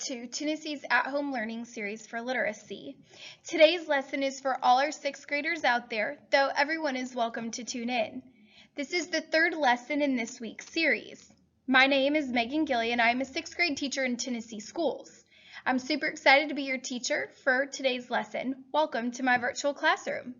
to Tennessee's at-home learning series for literacy. Today's lesson is for all our 6th graders out there, though everyone is welcome to tune in. This is the 3rd lesson in this week's series. My name is Megan Gilly and I am a 6th grade teacher in Tennessee schools. I'm super excited to be your teacher for today's lesson. Welcome to my virtual classroom.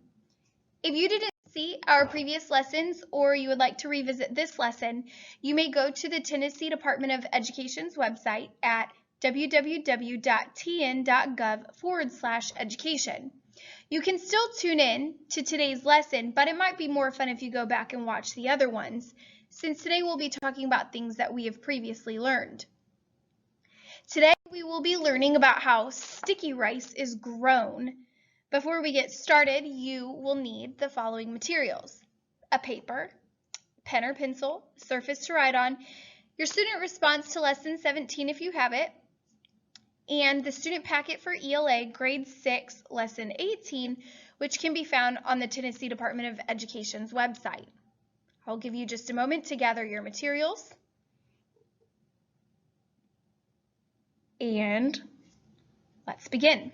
If you didn't see our previous lessons or you would like to revisit this lesson, you may go to the Tennessee Department of Education's website at www.tn.gov/education. You can still tune in to today's lesson, but it might be more fun if you go back and watch the other ones, since today we'll be talking about things that we have previously learned. Today we will be learning about how sticky rice is grown. Before we get started, you will need the following materials: a paper, pen or pencil, surface to write on, your student response to lesson 17 if you have it, and the student packet for ELA grade 6 lesson 18, which can be found on the Tennessee Department of Education's website. I'll give you just a moment to gather your materials. And let's begin.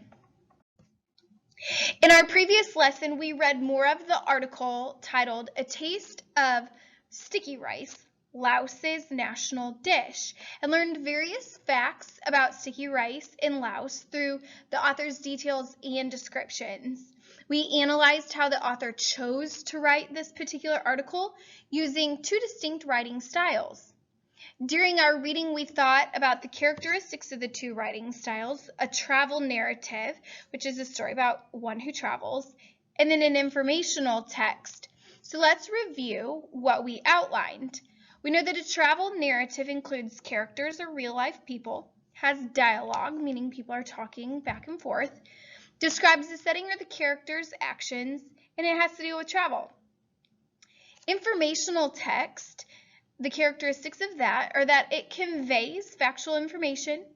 In our previous lesson, we read more of the article titled "A Taste of Sticky Rice, Laos's National Dish," and learned various facts about sticky rice in Laos through the author's details and descriptions. We analyzed how the author chose to write this particular article using 2 distinct writing styles. During our reading, we thought about the characteristics of the 2 writing styles: a travel narrative, which is a story about one who travels, and then an informational text. So let's review what we outlined. We know that a travel narrative includes characters or real-life people, has dialogue, meaning people are talking back and forth, describes the setting or the character's actions, and it has to deal with travel. Informational text, the characteristics of that are that it conveys factual information,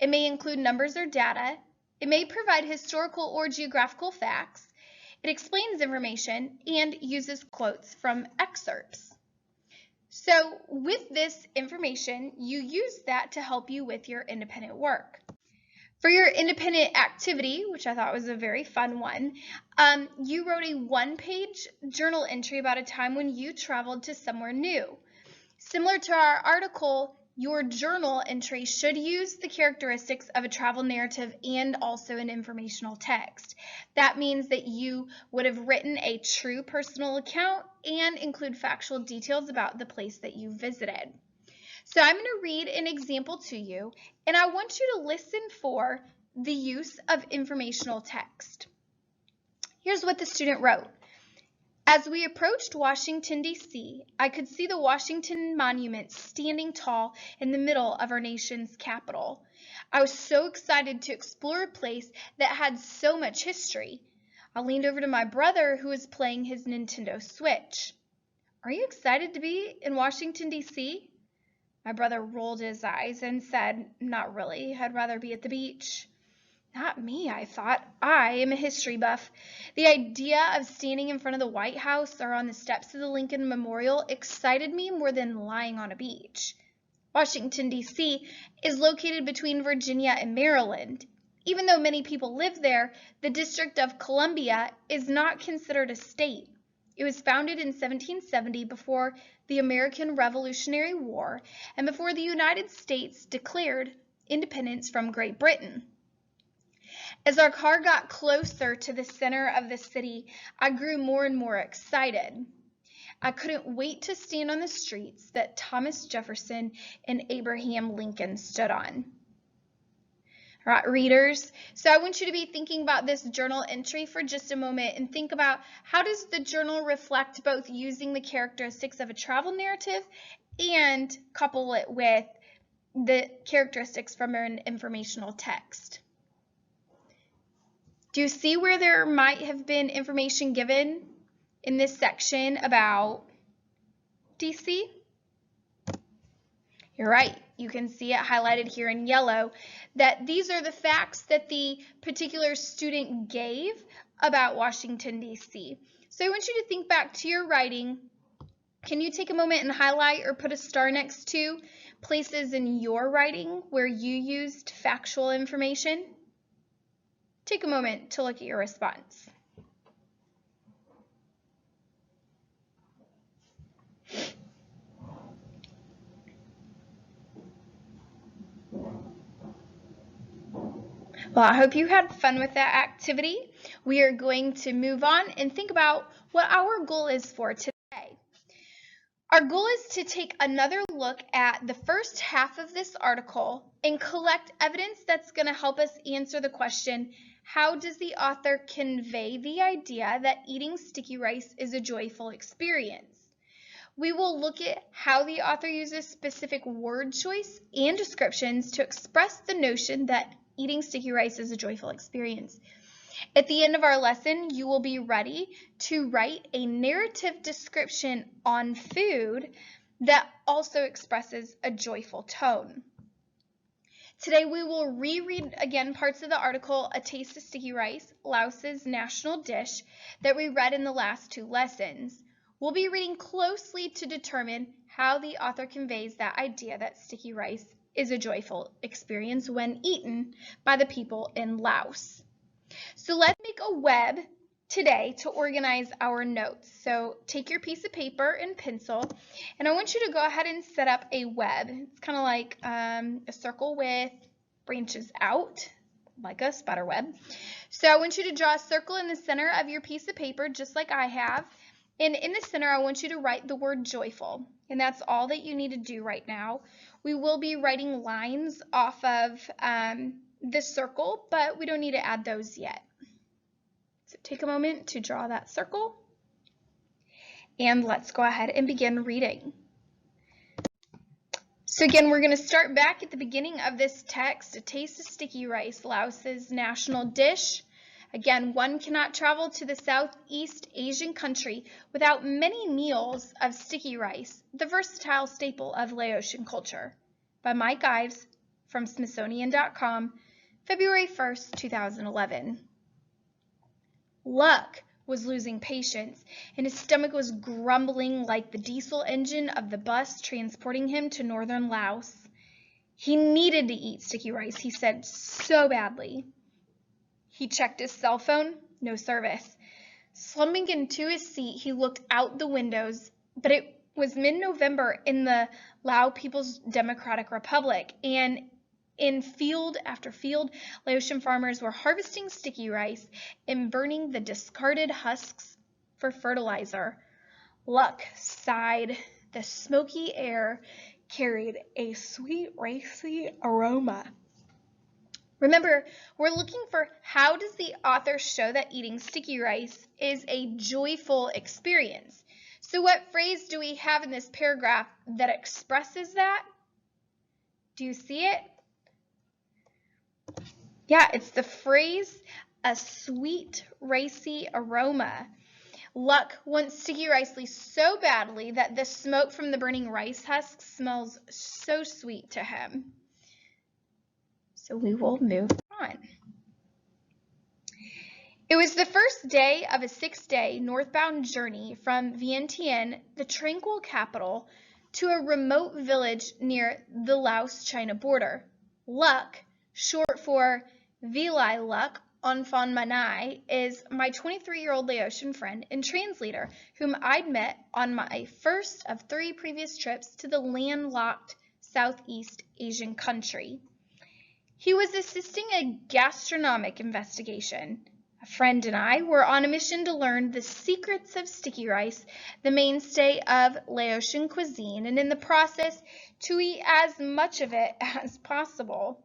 it may include numbers or data, it may provide historical or geographical facts, it explains information, and uses quotes from excerpts. So with this information, you use that to help you with your independent work. For your independent activity, which I thought was a very fun one, you wrote a 1-page journal entry about a time when you traveled to somewhere new. Similar to our article, your journal entry should use the characteristics of a travel narrative and also an informational text. That means that you would have written a true personal account and include factual details about the place that you visited. So I'm going to read an example to you, and I want you to listen for the use of informational text. Here's what the student wrote. As we approached Washington, D.C., I could see the Washington Monument standing tall in the middle of our nation's capital. I was so excited to explore a place that had so much history. I leaned over to my brother, who was playing his Nintendo Switch. "Are you excited to be in Washington, D.C.? My brother rolled his eyes and said, "Not really. I'd rather be at the beach." Not me, I thought. I am a history buff. The idea of standing in front of the White House or on the steps of the Lincoln Memorial excited me more than lying on a beach. Washington, D.C. is located between Virginia and Maryland. Even though many people live there, the District of Columbia is not considered a state. It was founded in 1770 before the American Revolutionary War and before the United States declared independence from Great Britain. As our car got closer to the center of the city, I grew more and more excited. I couldn't wait to stand on the streets that Thomas Jefferson and Abraham Lincoln stood on. All right, readers, so I want you to be thinking about this journal entry for just a moment and think about how does the journal reflect both using the characteristics of a travel narrative and couple it with the characteristics from an informational text. Do you see where there might have been information given in this section about DC? You're right. You can see it highlighted here in yellow that these are the facts that the particular student gave about Washington, D.C. So I want you to think back to your writing. Can you take a moment and highlight or put a star next to places in your writing where you used factual information? Take a moment to look at your response. Well, I hope you had fun with that activity. We are going to move on and think about what our goal is for today. Our goal is to take another look at the first half of this article and collect evidence that's going to help us answer the question, how does the author convey the idea that eating sticky rice is a joyful experience? We will look at how the author uses specific word choice and descriptions to express the notion that eating sticky rice is a joyful experience. At the end of our lesson, you will be ready to write a narrative description on food that also expresses a joyful tone. Today we will reread again parts of the article, A Taste of Sticky Rice, Laos's national dish, that we read in the last two lessons. We'll be reading closely to determine how the author conveys that idea that sticky rice is a joyful experience when eaten by the people in Laos. So let's make a web today to organize our notes. So take your piece of paper and pencil, and I want you to go ahead and set up a web. It's kind of like a circle with branches out, like a spider web. So I want you to draw a circle in the center of your piece of paper, just like I have. And in the center, I want you to write the word joyful. And that's all that you need to do right now. We will be writing lines off of the circle, but we don't need to add those yet. So take a moment to draw that circle. And let's go ahead and begin reading. So again, we're going to start back at the beginning of this text, A Taste of Sticky Rice, Laos's national dish. Again, one cannot travel to the Southeast Asian country without many meals of sticky rice, the versatile staple of Laotian culture. By Mike Ives from Smithsonian.com, February 1st, 2011. Luck was losing patience, and his stomach was grumbling like the diesel engine of the bus transporting him to northern Laos. He needed to eat sticky rice, he said, so badly. He checked his cell phone, no service. Slumping into his seat, he looked out the windows, but it was mid-November in the Lao People's Democratic Republic, and in field after field, Laotian farmers were harvesting sticky rice and burning the discarded husks for fertilizer. Luck sighed. The smoky air carried a sweet, ricey aroma. Remember, we're looking for how does the author show that eating sticky rice is a joyful experience. So what phrase do we have in this paragraph that expresses that? Do you see it? Yeah, it's the phrase, a sweet, ricey aroma. Luck wants sticky rice so badly that the smoke from the burning rice husks smells so sweet to him. So we will move on. It was the first day of a 6-day northbound journey from Vientiane, the tranquil capital, to a remote village near the Laos-China border. Luck, short for Vilai Luck Onfon Manai, is my 23-year-old Laotian friend and translator whom I'd met on my first of 3 previous trips to the landlocked Southeast Asian country. He was assisting a gastronomic investigation. A friend and I were on a mission to learn the secrets of sticky rice, the mainstay of Laotian cuisine, and in the process, to eat as much of it as possible.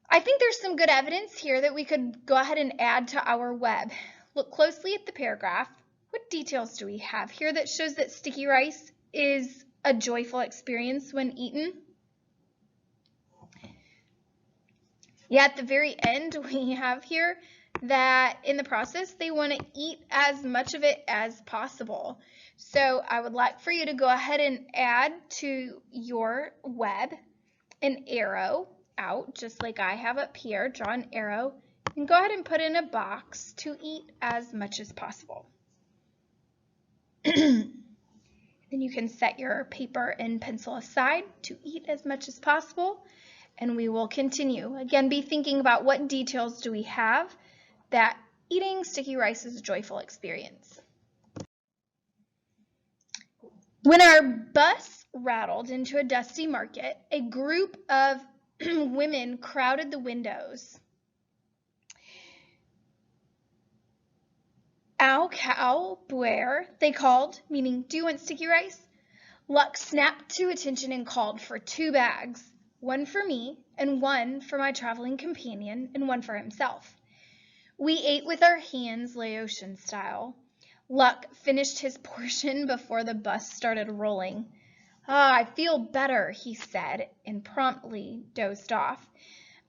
I think there's some good evidence here that we could go ahead and add to our web. Look closely at the paragraph. What details do we have here that shows that sticky rice is a joyful experience when eaten? Yeah, at the very end, we have here that in the process, they want to eat as much of it as possible. So I would like for you to go ahead and add to your web an arrow out, just like I have up here. Draw an arrow and go ahead and put in a box to eat as much as possible. Then you can set your paper and pencil aside to eat as much as possible, and we will continue. Again, be thinking about what details do we have that eating sticky rice is a joyful experience. When our bus rattled into a dusty market, a group of women crowded the windows. Ow, khao, buer, they called, meaning, do you want sticky rice? Luck snapped to attention and called for 2 bags, one for me and one for my traveling companion and one for himself. We ate with our hands, Laotian style. Luck finished his portion before the bus started rolling. I feel better, he said, and promptly dozed off.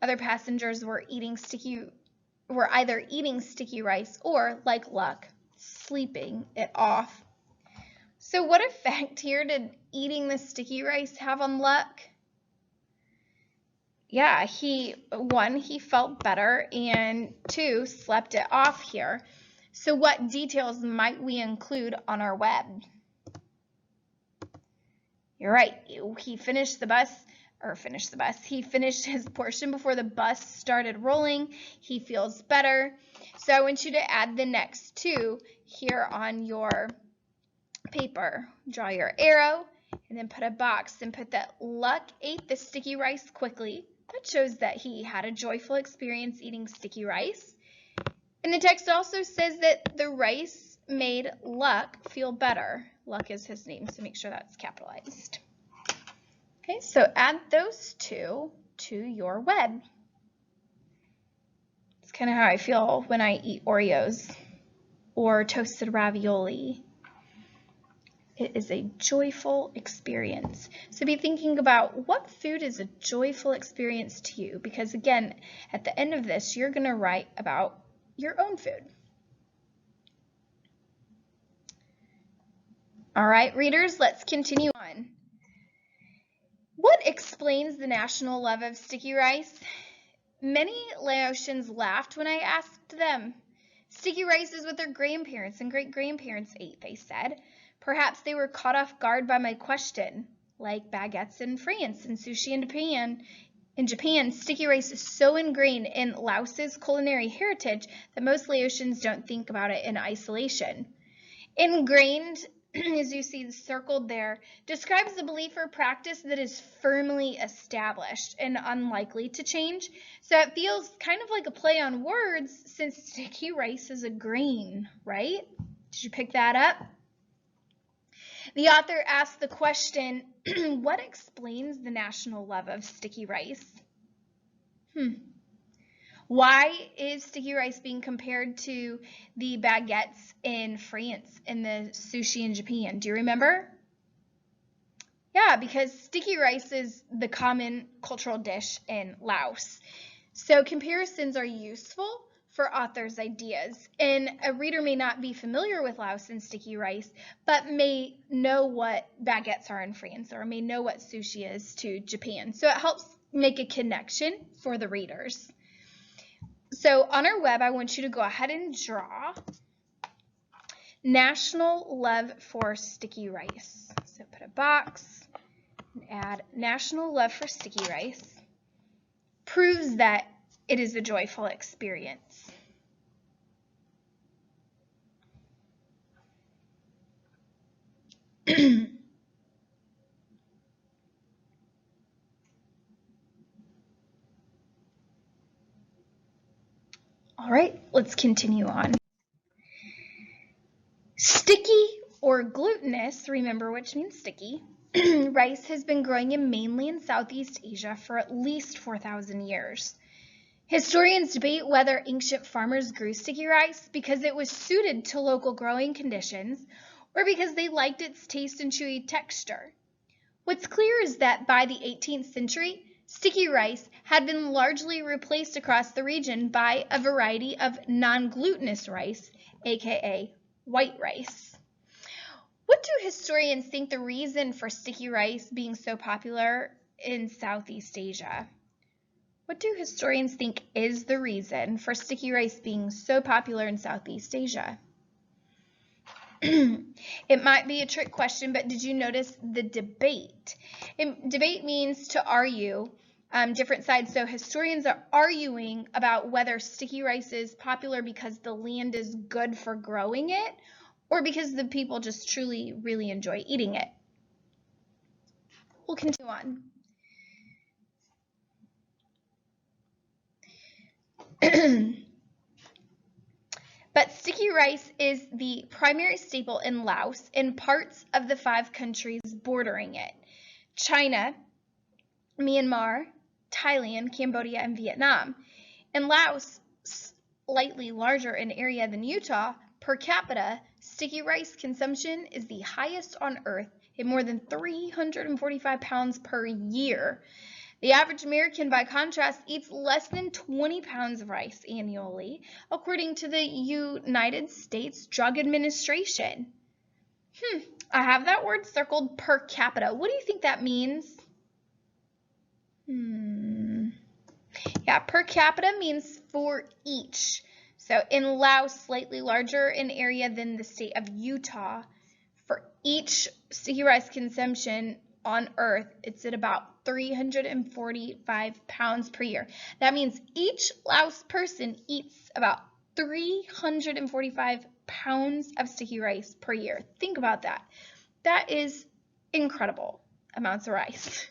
Other passengers were either eating sticky rice or, like Luck, sleeping it off. So what effect here did eating the sticky rice have on Luck? Yeah, he felt better, and 2, slept it off here. So what details might we include on our web? You're right, he finished his portion before the bus started rolling. He feels better. So I want you to add the next 2 here on your paper. Draw your arrow and then put a box and put that Luck ate the sticky rice quickly. That shows that he had a joyful experience eating sticky rice. And the text also says that the rice made Luck feel better. Luck is his name, so make sure that's capitalized. Okay, so add those 2 to your web. It's kind of how I feel when I eat Oreos or toasted ravioli. It is a joyful experience. So be thinking about what food is a joyful experience to you, because again, at the end of this, you're going to write about your own food. All right, readers, let's continue on. What explains the national love of sticky rice? Many Laotians laughed when I asked them. Sticky rice is what their grandparents and great-grandparents ate, they said. Perhaps they were caught off guard by my question. Like baguettes in France and sushi in Japan, sticky rice is so ingrained in Laos's culinary heritage that most Laotians don't think about it in isolation. Ingrained, as you see circled there, describes a belief or practice that is firmly established and unlikely to change. So it feels kind of like a play on words since sticky rice is a grain, right? Did you pick that up? The author asked the question, what explains the national love of sticky rice? Why is sticky rice being compared to the baguettes in France and the sushi in Japan? Do you remember? Yeah, because sticky rice is the common cultural dish in Laos. So comparisons are useful for authors' ideas. And a reader may not be familiar with Laotian sticky rice, but may know what baguettes are in France or may know what sushi is to Japan. So it helps make a connection for the readers. So on our web, I want you to go ahead and draw national love for sticky rice. So put a box and add national love for sticky rice. Proves that it is a joyful experience. All right, let's continue on. Sticky or glutinous, remember which means sticky, rice has been growing in mainly in Southeast Asia for at least 4,000 years. Historians debate whether ancient farmers grew sticky rice because it was suited to local growing conditions or because they liked its taste and chewy texture. What's clear is that by the 18th century, sticky rice had been largely replaced across the region by a variety of non-glutinous rice, aka white rice. What do historians think the reason for sticky rice being so popular in Southeast Asia? What do historians think is the reason for sticky rice being so popular in Southeast Asia? It might be a trick question, but did you notice the debate? Debate means to argue different sides. So historians are arguing about whether sticky rice is popular because the land is good for growing it or because the people just truly, really enjoy eating it. We'll continue on. But sticky rice is the primary staple in Laos and parts of the 5 countries bordering it: China, Myanmar, Thailand, Cambodia, and Vietnam. In Laos, slightly larger in area than Utah, per capita, sticky rice consumption is the highest on earth at more than 345 pounds per year. The average American, by contrast, eats less than 20 pounds of rice annually, according to the United States Drug Administration. I have that word circled, per capita. What do you think that means? Yeah, per capita means for each. So in Laos, slightly larger in area than the state of Utah, for each sticky rice consumption on earth, it's at about 345 pounds per year. That means each Laos person eats about 345 pounds of sticky rice per year. Think about that. That is incredible amounts of rice.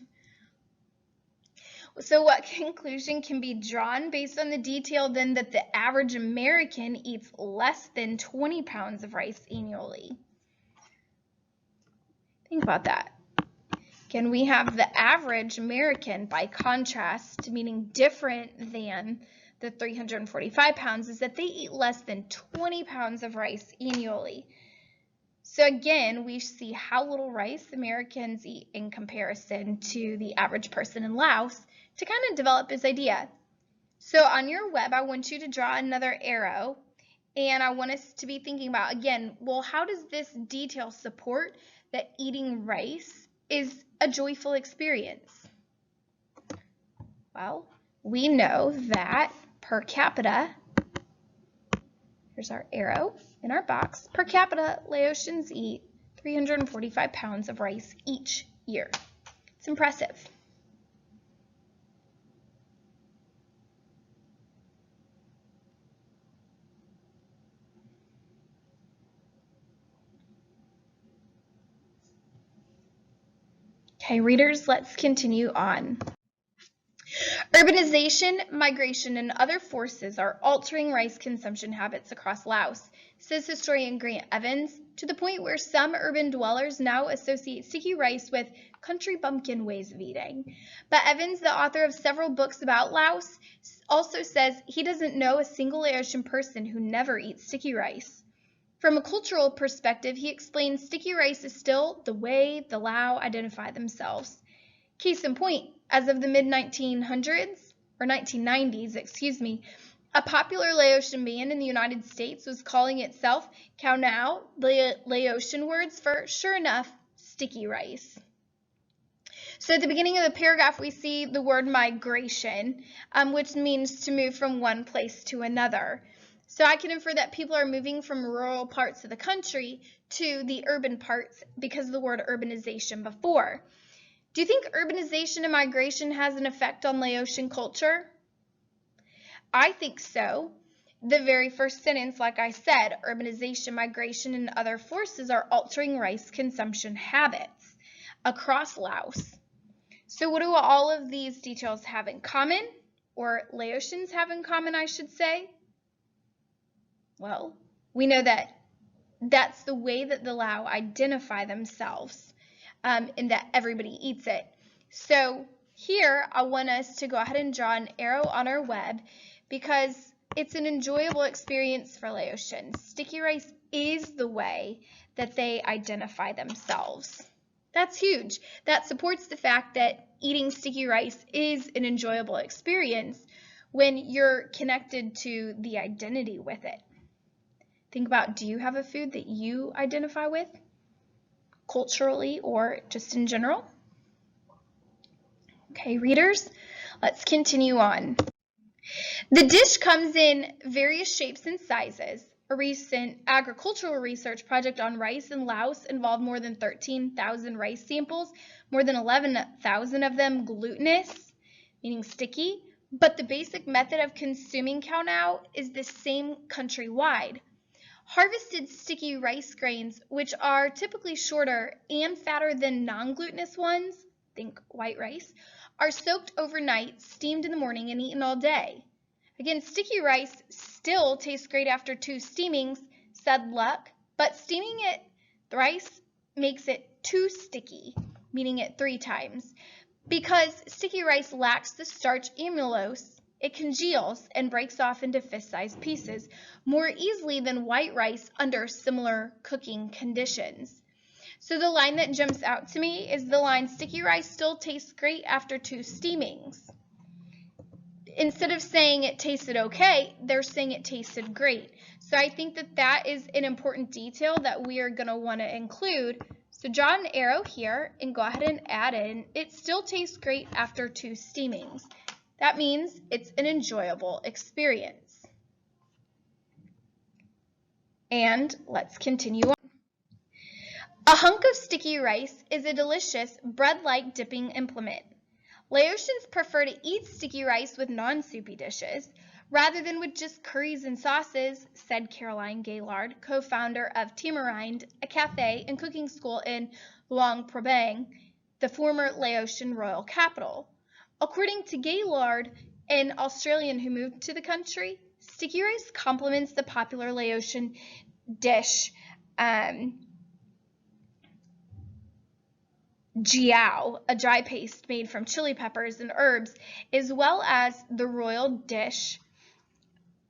So what conclusion can be drawn based on the detail then that the average American eats less than 20 pounds of rice annually? Think about that. Again, we have the average American, by contrast, meaning different than the 345 pounds, is that they eat less than 20 pounds of rice annually. So again, we see how little rice Americans eat in comparison to the average person in Laos to kind of develop this idea. So on your web, I want you to draw another arrow, and I want us to be thinking about, again, well, how does this detail support that eating rice is a joyful experience? Well, we know that per capita, here's our arrow in our box, per capita, Laotians eat 345 pounds of rice each year. It's impressive. Okay, readers, let's continue on. Urbanization, migration, and other forces are altering rice consumption habits across Laos, says historian Grant Evans, to the point where some urban dwellers now associate sticky rice with country bumpkin ways of eating. But Evans, the author of several books about Laos, also says he doesn't know a single Laotian person who never eats sticky rice. From a cultural perspective, he explains sticky rice is still the way the Lao identify themselves. Case in point, as of the mid-1900s, or 1990s, a popular Laotian band in the United States was calling itself khao now, the Laotian words for, sure enough, sticky rice. So at the beginning of the paragraph, we see the word migration, which means to move from one place to another. So I can infer that people are moving from rural parts of the country to the urban parts because of the word urbanization before. Do you think urbanization and migration has an effect on Laotian culture? I think so. The very first sentence, like I said, urbanization, migration, and other forces are altering rice consumption habits across Laos. So what do all of these details have in common, or Laotians have in common, I should say? Well, we know that that's the way that the Lao identify themselves, and that everybody eats it. So here, I want us to go ahead and draw an arrow on our web because it's an enjoyable experience for Laotians. Sticky rice is the way that they identify themselves. That's huge. That supports the fact that eating sticky rice is an enjoyable experience when you're connected to the identity with it. Think about, do you have a food that you identify with, culturally or just in general? Okay, readers, let's continue on. The dish comes in various shapes and sizes. A recent agricultural research project on rice in Laos involved more than 13,000 rice samples, more than 11,000 of them glutinous, meaning sticky, but the basic method of consuming khao is the same countrywide. Harvested sticky rice grains, which are typically shorter and fatter than non-glutinous ones, think white rice, are soaked overnight, steamed in the morning, and eaten all day. Again, sticky rice still tastes great after 2 steamings, said Luck, but steaming it thrice makes it too sticky, meaning it 3 times. Because sticky rice lacks the starch amylose, it congeals and breaks off into fist-sized pieces more easily than white rice under similar cooking conditions. So the line that jumps out to me is the line, sticky rice still tastes great after 2 steamings. Instead of saying it tasted okay, they're saying it tasted great. So I think that that is an important detail that we are going to want to include. So draw an arrow here and go ahead and add in, it still tastes great after 2 steamings. That means it's an enjoyable experience. And let's continue on. A hunk of sticky rice is a delicious bread-like dipping implement. Laotians prefer to eat sticky rice with non-soupy dishes rather than with just curries and sauces, said Caroline Gaylord, co-founder of Tamarind, a cafe and cooking school in Luang Prabang, the former Laotian royal capital. According to Gaylord, an Australian who moved to the country, sticky rice complements the popular Laotian dish jiao, a dry paste made from chili peppers and herbs, as well as the royal dish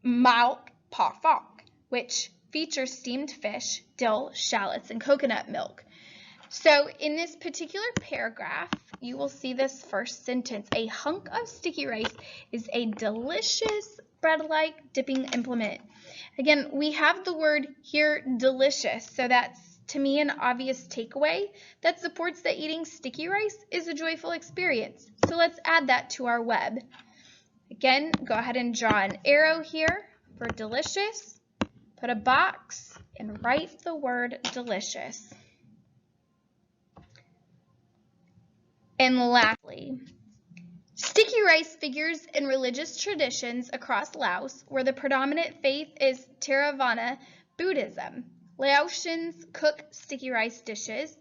mauk pa phok, which features steamed fish, dill, shallots, and coconut milk. So in this particular paragraph, you will see this first sentence. A hunk of sticky rice is a delicious bread-like dipping implement. Again, we have the word here, delicious, so that's to me an obvious takeaway that supports that eating sticky rice is a joyful experience. So let's add that to our web. Again, go ahead and draw an arrow here for delicious, put a box, and write the word delicious. And lastly, sticky rice figures in religious traditions across Laos, where the predominant faith is Theravada, Buddhism. Laotians cook sticky rice dishes,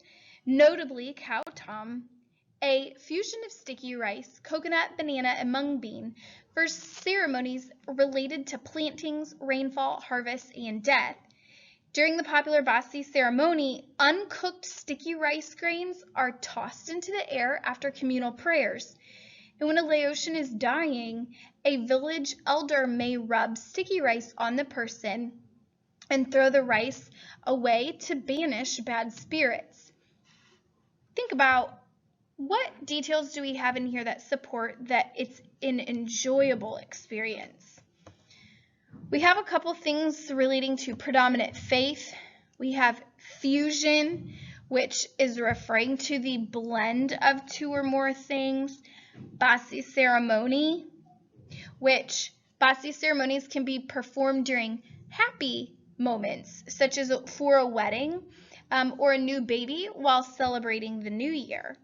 notably khao tom, a fusion of sticky rice, coconut, banana, and mung bean, for ceremonies related to plantings, rainfall, harvest, and death. During the popular baci ceremony, uncooked sticky rice grains are tossed into the air after communal prayers. And when a Laotian is dying, a village elder may rub sticky rice on the person and throw the rice away to banish bad spirits. Think about what details do we have in here that support that it's an enjoyable experience. We have a couple things relating to predominant faith. We have fusion, which is referring to the blend of 2 or more things. Baci ceremony, which baci ceremonies can be performed during happy moments, such as for a wedding or a new baby while celebrating the new year.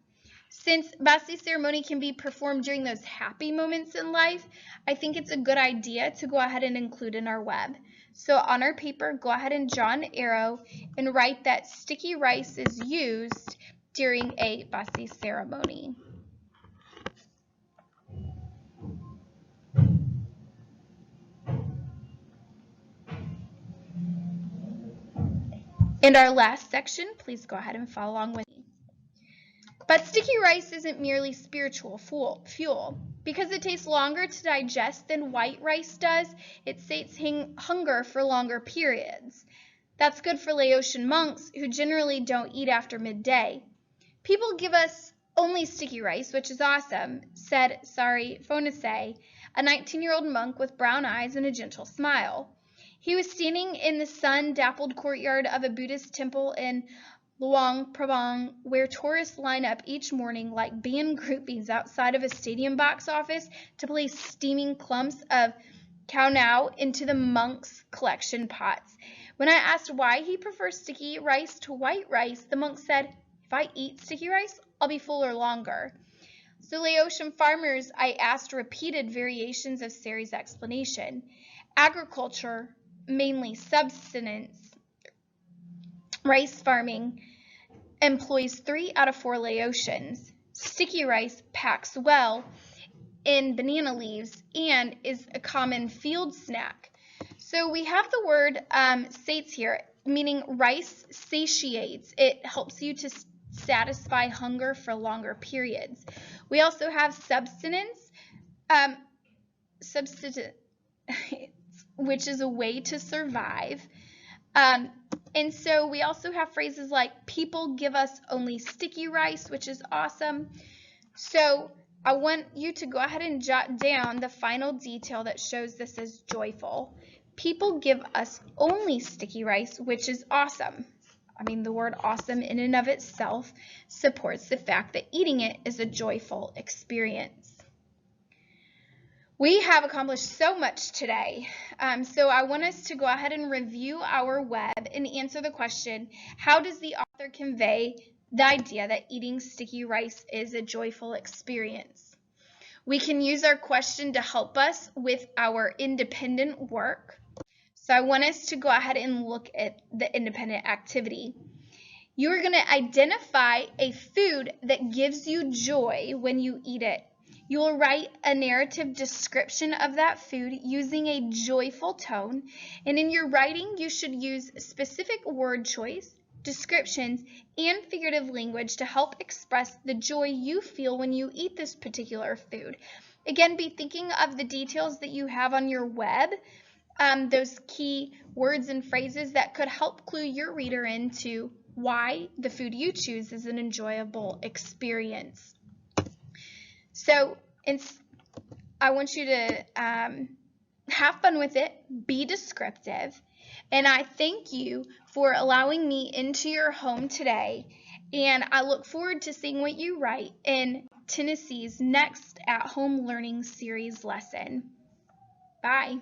Since baci ceremony can be performed during those happy moments in life, I think it's a good idea to go ahead and include in our web. So on our paper, go ahead and draw an arrow and write that sticky rice is used during a baci ceremony. And our last section, please go ahead and follow along with me. But sticky rice isn't merely spiritual fuel. Because it takes longer to digest than white rice does, it sates hunger for longer periods. That's good for Laotian monks who generally don't eat after midday. People give us only sticky rice, which is awesome, said Sari Fonase, a 19-year-old monk with brown eyes and a gentle smile. He was standing in the sun-dappled courtyard of a Buddhist temple in Luang Prabang, where tourists line up each morning like band groupies outside of a stadium box office to place steaming clumps of khao into the monks' collection pots. When I asked why he prefers sticky rice to white rice, the monk said, "If I eat sticky rice, I'll be fuller longer." So Laotian farmers, I asked repeated variations of Sari's explanation. Agriculture, mainly subsistence, rice farming, employs 3 out of 4 Laotians. Sticky rice packs well in banana leaves and is a common field snack. So we have the word sates here, meaning rice satiates. It helps you to satisfy hunger for longer periods. We also have subsistence, which is a way to survive. And so we also have phrases like, people give us only sticky rice, which is awesome. So I want you to go ahead and jot down the final detail that shows this is joyful. People give us only sticky rice, which is awesome. I mean, the word awesome in and of itself supports the fact that eating it is a joyful experience. We have accomplished so much today, so I want us to go ahead and review our web and answer the question, how does the author convey the idea that eating sticky rice is a joyful experience? We can use our question to help us with our independent work. So I want us to go ahead and look at the independent activity. You are going to identify a food that gives you joy when you eat it. You will write a narrative description of that food using a joyful tone, and in your writing you should use specific word choice, descriptions, and figurative language to help express the joy you feel when you eat this particular food. Again, be thinking of the details that you have on your web, those key words and phrases that could help clue your reader into why the food you choose is an enjoyable experience. So I want you to have fun with it, be descriptive, and I thank you for allowing me into your home today, and I look forward to seeing what you write in Tennessee's next at-home learning series lesson. Bye.